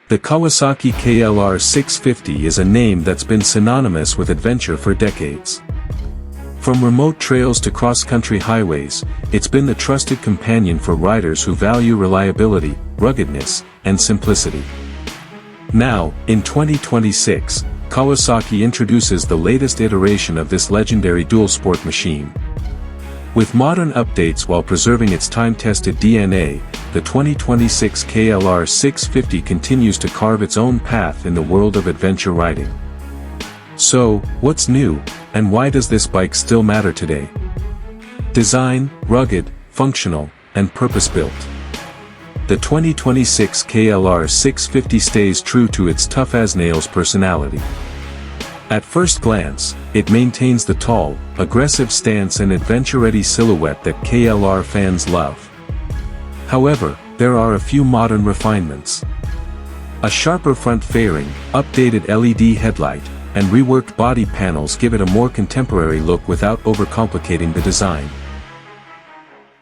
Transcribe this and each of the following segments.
The Kawasaki KLR 650 is a name that's been synonymous with adventure for decades. From remote trails to cross-country highways, it's been the trusted companion for riders who value reliability, ruggedness, and simplicity. Now, in 2026, Kawasaki introduces the latest iteration of this legendary dual-sport machine. With modern updates while preserving its time-tested DNA, the 2026 KLR 650 continues to carve its own path in the world of adventure riding. So, what's new, and why does this bike still matter today? Design, rugged, functional, and purpose-built. The 2026 KLR 650 stays true to its tough-as-nails personality. At first glance, it maintains the tall, aggressive stance and adventure-ready silhouette that KLR fans love. However, there are a few modern refinements. A sharper front fairing, updated LED headlight, and reworked body panels give it a more contemporary look without overcomplicating the design.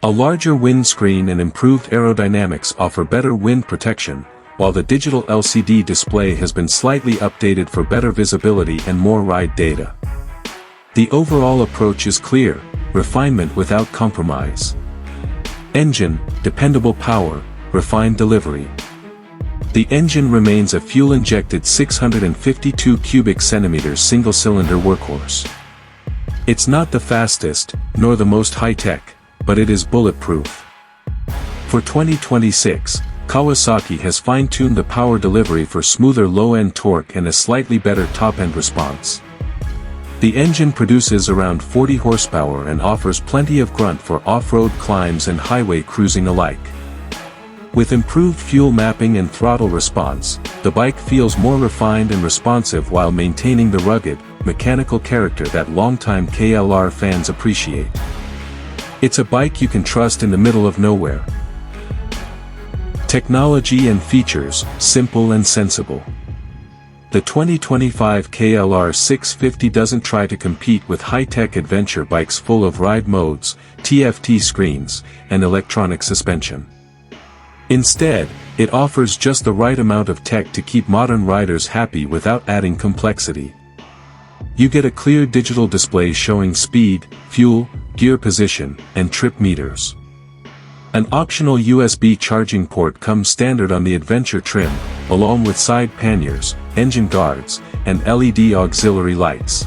A larger windscreen and improved aerodynamics offer better wind protection, while the digital LCD display has been slightly updated for better visibility and more ride data. The overall approach is clear, refinement without compromise. Engine, dependable power, refined delivery. The engine remains a fuel-injected 652 cubic centimeters single-cylinder workhorse. It's not the fastest, nor the most high-tech, but it is bulletproof. For 2026, Kawasaki has fine-tuned the power delivery for smoother low-end torque and a slightly better top-end response. The engine produces around 40 horsepower and offers plenty of grunt for off-road climbs and highway cruising alike. With improved fuel mapping and throttle response, the bike feels more refined and responsive while maintaining the rugged, mechanical character that longtime KLR fans appreciate. It's a bike you can trust in the middle of nowhere. Technology and features, simple and sensible. The 2025 KLR 650 doesn't try to compete with high-tech adventure bikes full of ride modes, TFT screens, and electronic suspension. Instead, it offers just the right amount of tech to keep modern riders happy without adding complexity. You get a clear digital display showing speed, fuel, gear position, and trip meters. An optional USB charging port comes standard on the Adventure trim, along with side panniers, engine guards, and LED auxiliary lights.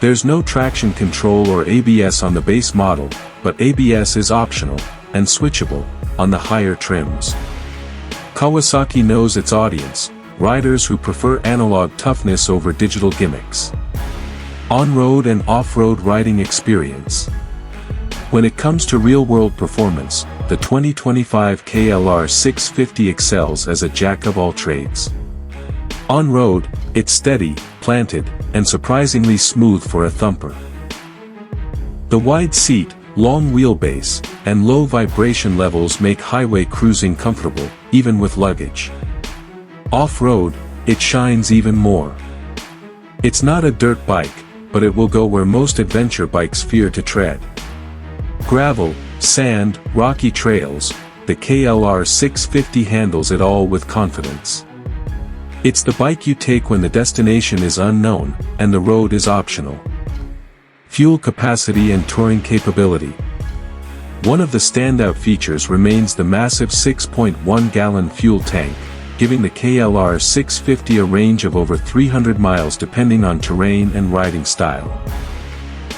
There's no traction control or ABS on the base model, but ABS is optional, and switchable, on the higher trims. Kawasaki knows its audience, riders who prefer analog toughness over digital gimmicks. On-road and off-road riding experience. When it comes to real-world performance, the 2025 KLR 650 excels as a jack-of-all-trades. On-road, it's steady, planted, and surprisingly smooth for a thumper. The wide seat, long wheelbase, and low vibration levels make highway cruising comfortable, even with luggage. Off-road, it shines even more. It's not a dirt bike, but it will go where most adventure bikes fear to tread. Gravel, sand, rocky trails, the KLR 650 handles it all with confidence. It's the bike you take when the destination is unknown, and the road is optional. Fuel capacity and touring capability. One of the standout features remains the massive 6.1-gallon fuel tank, giving the KLR 650 a range of over 300 miles depending on terrain and riding style.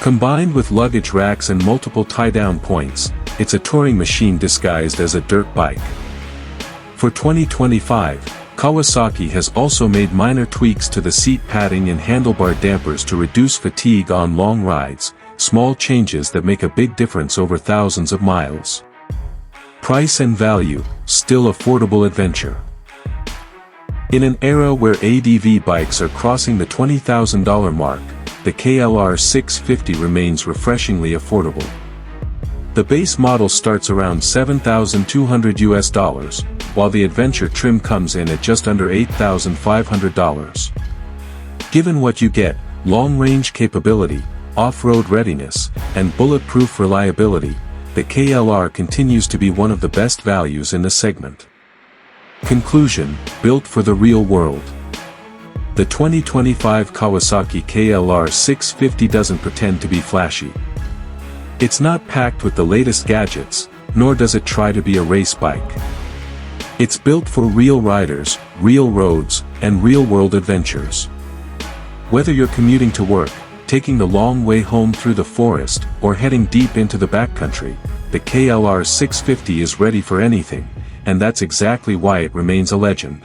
Combined with luggage racks and multiple tie-down points, it's a touring machine disguised as a dirt bike. For 2025, Kawasaki has also made minor tweaks to the seat padding and handlebar dampers to reduce fatigue on long rides, small changes that make a big difference over thousands of miles. Price and value, still affordable adventure. In an era where ADV bikes are crossing the $20,000 mark, the KLR 650 remains refreshingly affordable. The base model starts around $7,200, while the Adventure trim comes in at just under $8,500. Given what you get, long-range capability, off-road readiness, and bulletproof reliability, the KLR continues to be one of the best values in the segment. Conclusion: built for the real world. The 2025 Kawasaki KLR 650 doesn't pretend to be flashy. It's not packed with the latest gadgets, nor does it try to be a race bike. It's built for real riders, real roads, and real-world adventures. Whether you're commuting to work, taking the long way home through the forest, or heading deep into the backcountry, the KLR 650 is ready for anything, and that's exactly why it remains a legend.